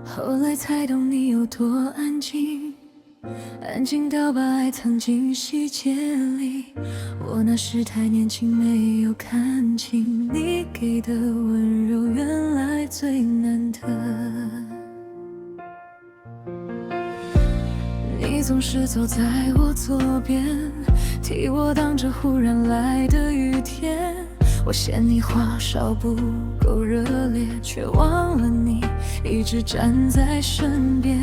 后来才懂你有多安静，安静到把爱藏进细节里。我那时太年轻，没有看清你给的温柔原来最难得。你总是走在我左边，替我挡着忽然来的雨天。我嫌你话少不够热烈，却忘了你一直站在身边。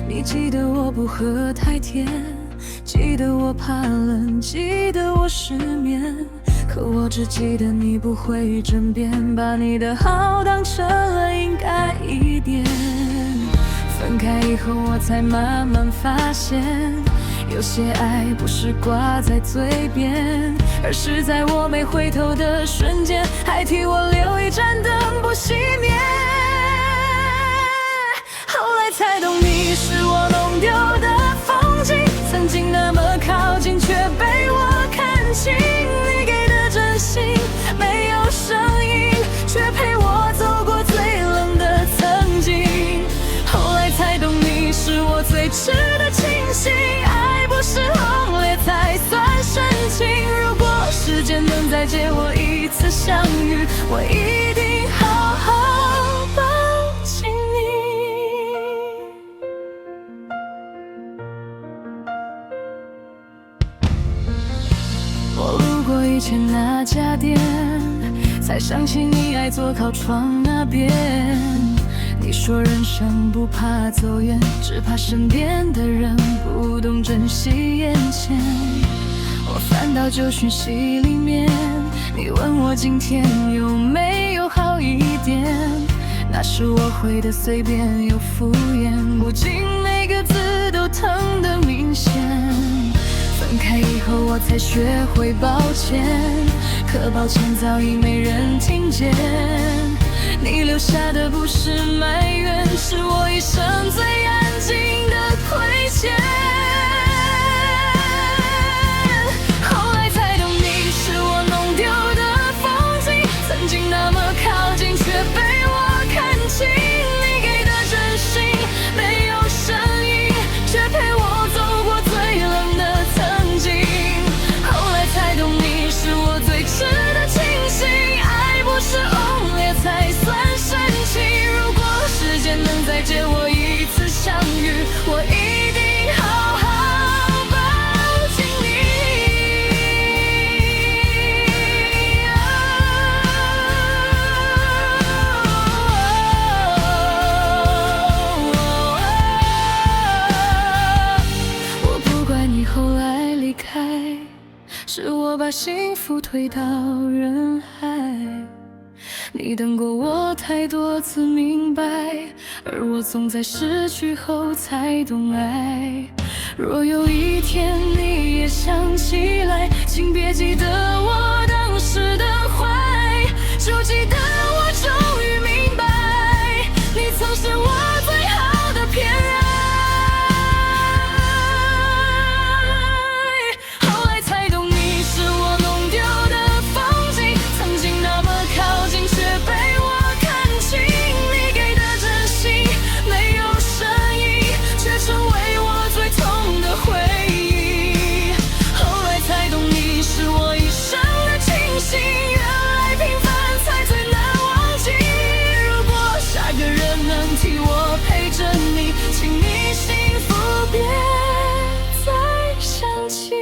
你记得我不喝太甜，记得我怕冷，记得我失眠，可我只记得你不会争辩，把你的好当成了应该一点。分开以后我才慢慢发现，有些爱不是挂在嘴边，而是在我没回头的瞬间，还替我留一盏灯不熄灭。后来才懂你是我弄丢的风景，曾经那么靠近却被我看清。你给的真心没有声音，却陪我走过最冷的曾经。后来才懂你是我最值得庆幸，爱不是轰烈才算深情。如果时间能再借我一次相遇，我一定好好抱紧你。我路过以前那家店，才想起你爱坐靠窗那边。你说人生不怕走远，只怕身边的人不懂珍惜眼前。我翻到旧讯息里面，你问我今天有没有好一点，那时我回的随便又敷衍，不禁每个字都疼得明显。分开以后我才学会抱歉，可抱歉早已没人听见。你留下的不是埋怨，是我一生最安静的亏欠。后来才懂你是我弄丢的风景，曾经那么靠近却被我看清。你给的真心没有声音，却陪我走过最冷的曾经。后来才懂你是我最值得庆幸，爱不是轰烈才算深情。如果时间能再借我一次相遇，我一定好好抱紧你。我不怪你后来离开，是我把幸福推到人海。你等过我太多次明白，而我总在失去后才懂爱。若有一天你也想起来，请别记得我当时的坏，就记得我终于明白，你曾是我最好的偏爱。后来才懂你是我弄丢的风景，曾经那么靠近却被我看清。你给的真心没有声音，却成为我最痛的回忆。后来才懂你是我一生的庆幸，原来平凡才最难忘记。如果下个人能替我陪着你，请你幸福别再想起。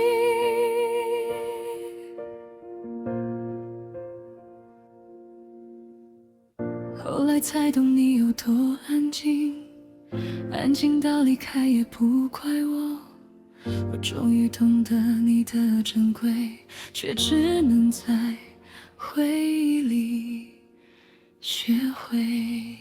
后来才懂你有多安静，安静到离开也不怪我。我终于懂得你的珍贵，却只能在回忆里学会。